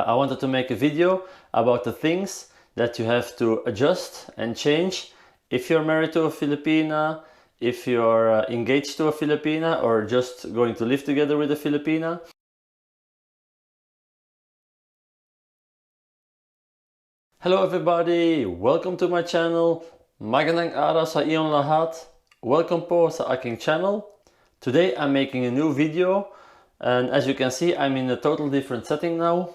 I wanted to make a video about the things that you have to adjust and change if you're married to a Filipina, if you're engaged to a Filipina, or just going to live together with a Filipina. Hello everybody! Welcome to my channel. Magandang araw sa iyong lahat. Welcome po sa aking channel. Today I'm making a new video, and as you can see I'm in a total different setting now.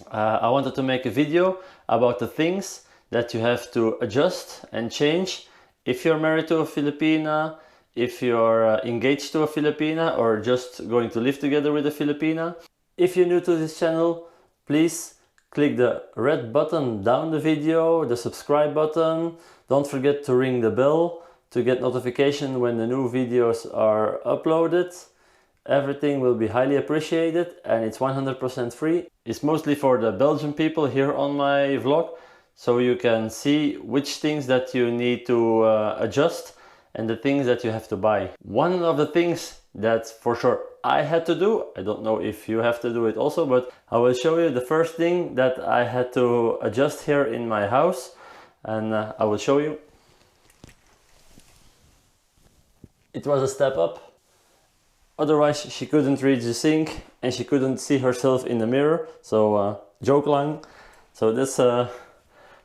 I wanted to make a video about the things that you have to adjust and change if you're married to a Filipina, if you're engaged to a Filipina, or just going to live together with a Filipina. If you're new to this channel, please click the red button down the video, the subscribe button. Don't forget to ring the bell to get notification when the new videos are uploaded. Everything will be highly appreciated, and it's 100% free. It's mostly for the Belgian people here on my vlog, so you can see which things that you need to adjust and the things that you have to buy. One of the things that for sure I had to do, I don't know if you have to do it also, but I will show you the first thing that I had to adjust here in my house, and I will show you. It was a step up. Otherwise she couldn't reach the sink and she couldn't see herself in the mirror, so joke lang. So that's the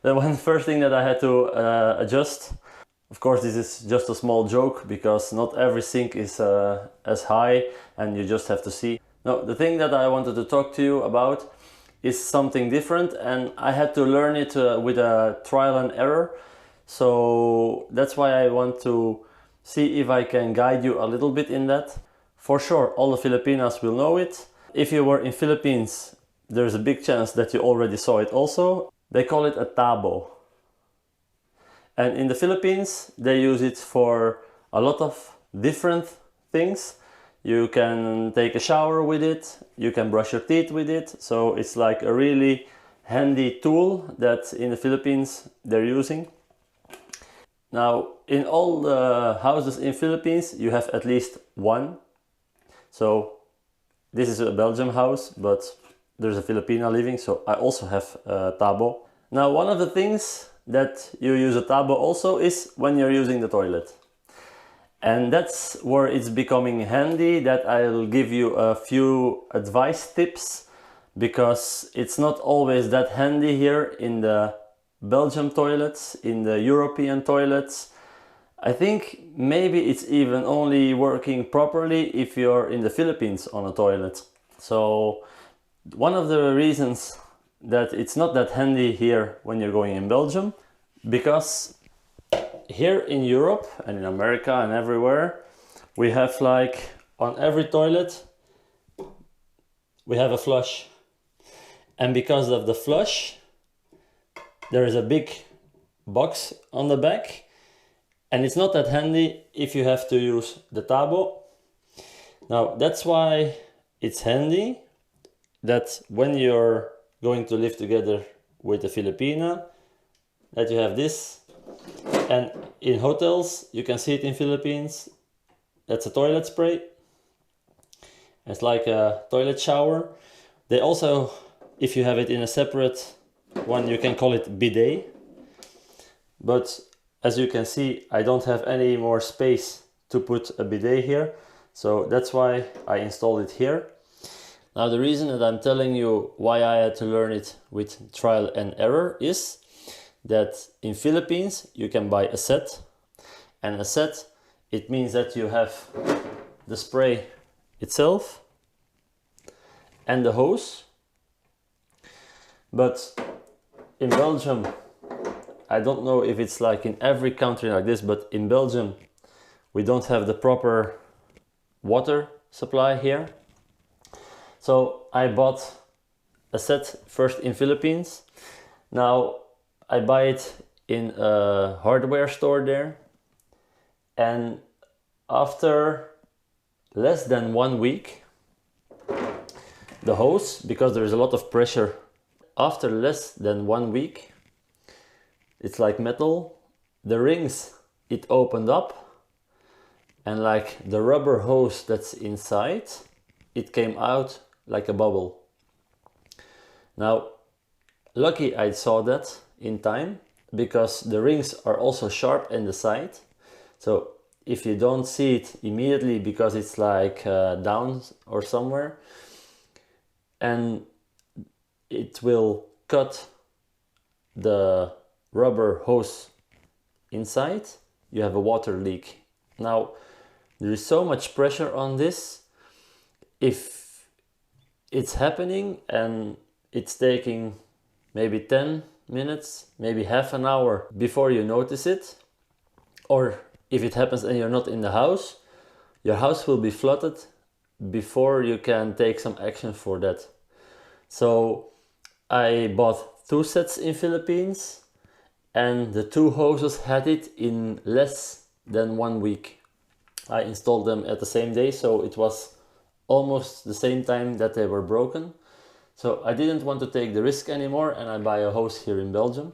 one first thing that I had to adjust. Of course this is just a small joke, because not every sink is as high, and you just have to see. No, the thing that I wanted to talk to you about is something different, and I had to learn it with a trial and error. So that's why I want to see if I can guide you a little bit in that. For sure all the Filipinas will know it. If you were in Philippines, there's a big chance that you already saw it also. They call it a tabo. And in the Philippines they use it for a lot of different things. You can take a shower with it, you can brush your teeth with it, so it's like a really handy tool that in the Philippines they're using. Now in all the houses in Philippines you have at least one. So this is a Belgium house, but there's a Filipina living, so I also have a tabo. Now one of the things that you use a tabo also is when you're using the toilet. And that's where it's becoming handy that I'll give you a few advice tips, because it's not always that handy here in the Belgium toilets, in the European toilets. I think maybe it's even only working properly if you're in the Philippines on a toilet. So one of the reasons that it's not that handy here when you're going in Belgium, because here in Europe and in America and everywhere we have, like, on every toilet we have a flush, and because of the flush there is a big box on the back, and it's not that handy if you have to use the tabo. Now that's why it's handy that when you're going to live together with a Filipina, that you have this. And in hotels you can see it in Philippines, that's a toilet spray. It's like a toilet shower. They also, if you have it in a separate one, you can call it bidet. But as you can see, I don't have any more space to put a bidet here, so that's why I installed it here. Now the reason that I'm telling you why I had to learn it with trial and error is that in Philippines you can buy a set, and a set, it means that you have the spray itself and the hose. But in Belgium, I don't know if it's like in every country like this, but in Belgium we don't have the proper water supply here. So I bought a set first in Philippines. Now I buy it in a hardware store there, and after less than 1 week the hose, because there is a lot of pressure, after less than 1 week, it's like metal, the rings, it opened up, and like the rubber hose that's inside, it came out like a bubble. Now, lucky I saw that in time, because the rings are also sharp in the side. So if you don't see it immediately because it's like down or somewhere, and it will cut the rubber hose inside, you have a water leak. Now, there is so much pressure on this. If it's happening and it's taking maybe 10 minutes, maybe half an hour before you notice it, or if it happens and you're not in the house, your house will be flooded before you can take some action for that. So I bought 2 sets in Philippines, and the 2 hoses had it in less than 1 week. I installed them at the same day, so it was almost the same time that they were broken. So I didn't want to take the risk anymore, and I buy a hose here in Belgium,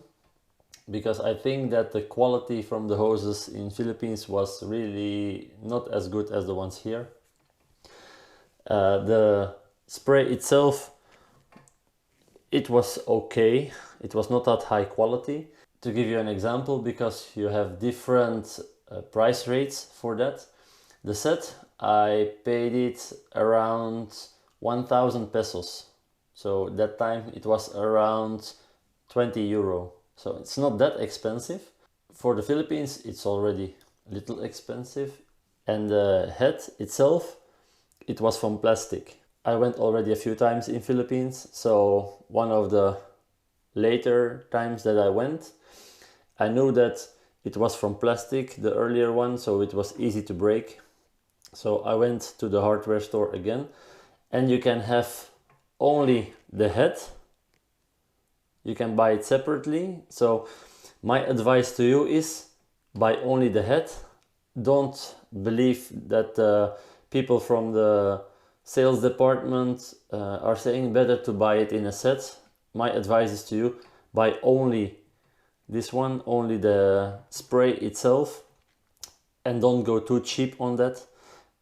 because I think that the quality from the hoses in Philippines was really not as good as the ones here. The spray itself, it was okay. It was not that high quality. To give you an example, because you have different price rates for that, the set, I paid it around 1000 pesos. So that time it was around 20 euro. So it's not that expensive. For the Philippines, it's already a little expensive. And the head itself, it was from plastic. I went already a few times in Philippines, so one of the later times that I went, I knew that it was from plastic, the earlier one, so it was easy to break. So I went to the hardware store again, and you can have only the head. You can buy it separately. So my advice to you is buy only the head. Don't believe that people from the sales department are saying better to buy it in a set. My advice is to you, buy only this one, only the spray itself, and don't go too cheap on that,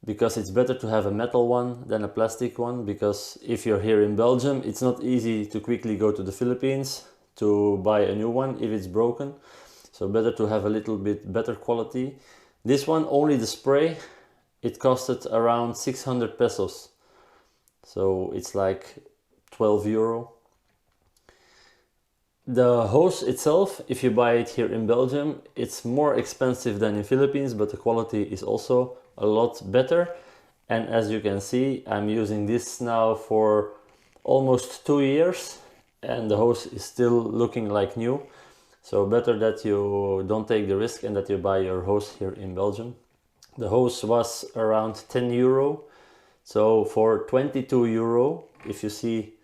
because it's better to have a metal one than a plastic one, because if you're here in Belgium, it's not easy to quickly go to the Philippines to buy a new one if it's broken. So better to have a little bit better quality. This one, only the spray, it costed around 600 pesos. So it's like 12 euro. The hose itself, if you buy it here in Belgium, it's more expensive than in Philippines, but the quality is also a lot better. And as you can see, I'm using this now for almost 2 years, and the hose is still looking like new. So better that you don't take the risk and that you buy your hose here in Belgium. The hose was around 10 euro. So for 22 euro, if you see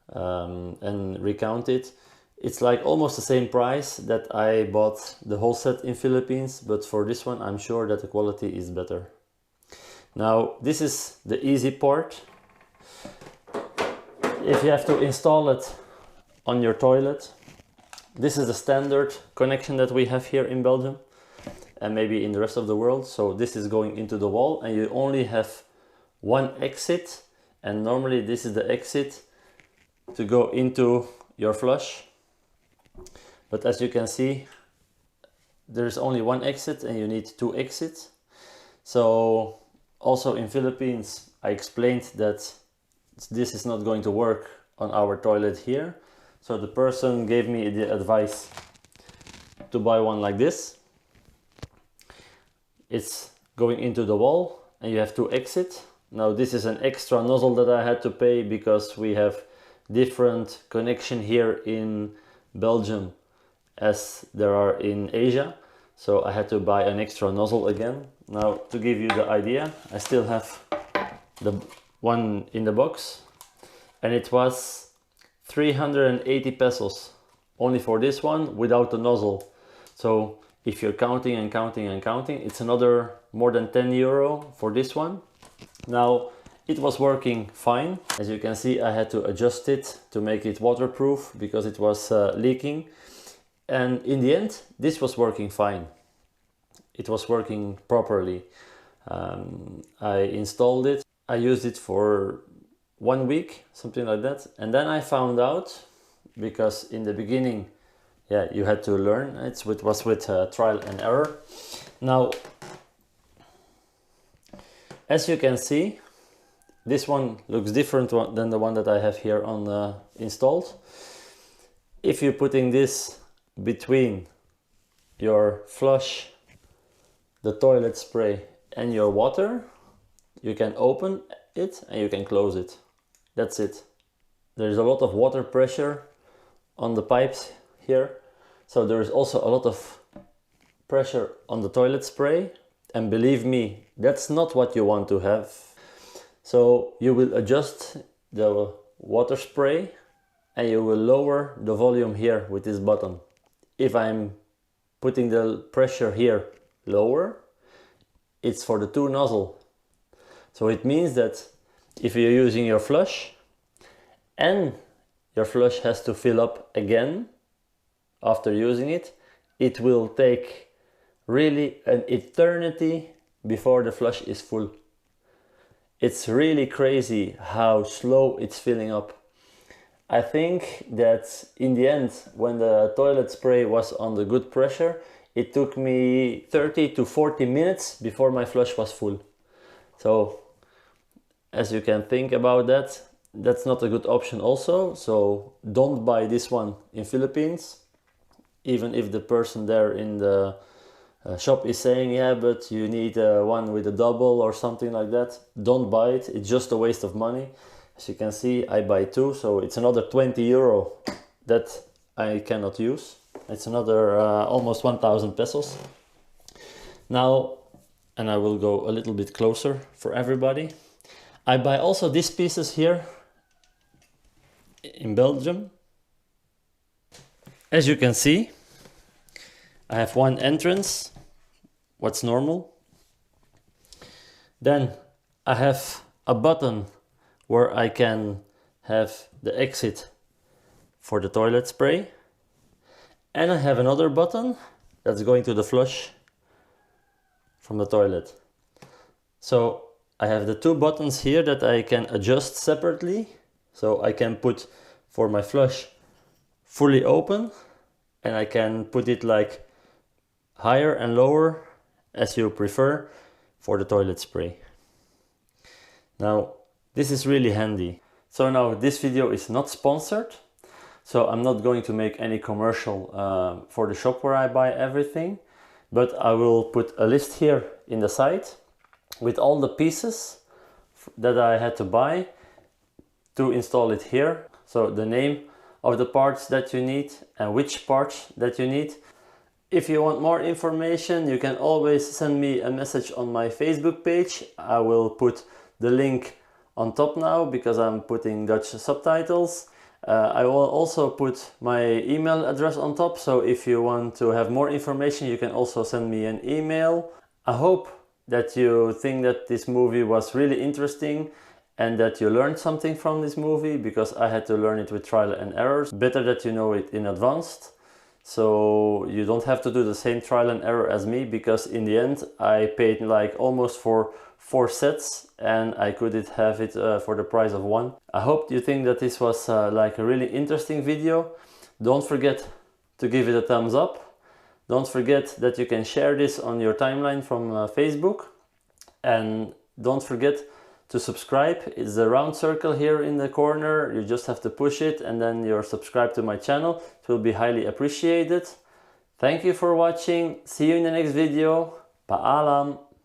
and recount it, it's like almost the same price that I bought the whole set in Philippines, but for this one I'm sure that the quality is better. Now this is the easy part. If you have to install it on your toilet, this is the standard connection that we have here in Belgium and maybe in the rest of the world. So this is going into the wall, and you only have one exit, and normally this is the exit to go into your flush. But as you can see, there's only one exit and you need 2 exits. So also in Philippines, I explained that this is not going to work on our toilet here. So the person gave me the advice to buy one like this. It's going into the wall and you have 2 exits. Now this is an extra nozzle that I had to pay because we have different connection here in Belgium as there are in Asia. So I had to buy an extra nozzle again. Now to give you the idea, I still have the one in the box, and it was 380 pesos only for this one without the nozzle. So if you're counting and counting and counting, it's another more than 10 euro for this one. Now it was working fine. As you can see, I had to adjust it to make it waterproof because it was leaking. And in the end, this was working fine. It was working properly. I installed it. I used it for 1 week, something like that. And then I found out, because in the beginning, yeah, you had to learn. It was with trial and error. Now, as you can see, this one looks different than the one that I have here on installed. If you're putting this between your flush, the toilet spray and your water, you can open it and you can close it. That's it. There's a lot of water pressure on the pipes here, so there is also a lot of pressure on the toilet spray, and believe me, that's not what you want to have. So you will adjust the water spray and you will lower the volume here with this button. If I'm putting the pressure here lower, it's for the 2 nozzle. So it means that if you're using your flush and your flush has to fill up again after using it, it will take really an eternity before the flush is full. It's really crazy how slow it's filling up. I think that in the end, when the toilet spray was on the good pressure, it took me 30 to 40 minutes before my flush was full. So as you can think about that, that's not a good option also. So don't buy this one in Philippines, even if the person there in the shop is saying, yeah, but you need one with a double or something like that. Don't buy it, it's just a waste of money. As you can see, I buy 2, so it's another 20 euro that I cannot use. It's another almost 1,000 pesos. Now, and I will go a little bit closer for everybody. I buy also these pieces here in Belgium. As you can see, I have one entrance, what's normal. Then I have a button where I can have the exit for the toilet spray. And I have another button that's going to the flush from the toilet. So I have the 2 buttons here that I can adjust separately. So I can put for my flush fully open, and I can put it like higher and lower as you prefer for the toilet spray. Now, this is really handy. So now this video is not sponsored, so I'm not going to make any commercial for the shop where I buy everything, but I will put a list here in the site with all the pieces that I had to buy to install it here. So the name of the parts that you need and which parts that you need. If you want more information, you can always send me a message on my Facebook page. I will put the link on top now because I'm putting Dutch subtitles. I will also put my email address on top, so if you want to have more information, you can also send me an email. I hope that you think that this movie was really interesting and that you learned something from this movie, because I had to learn it with trial and errors. Better that you know it in advance, so you don't have to do the same trial and error as me, because in the end I paid like almost for 4 sets and I couldn't have it for the price of 1. I hope you think that this was like a really interesting video. Don't forget to give it a thumbs up. Don't forget that you can share this on your timeline from Facebook, and don't forget to subscribe. It's the round circle here in the corner. You just have to push it and then you're subscribed to my channel. It will be highly appreciated. Thank you for watching. See you in the next video. Paalam.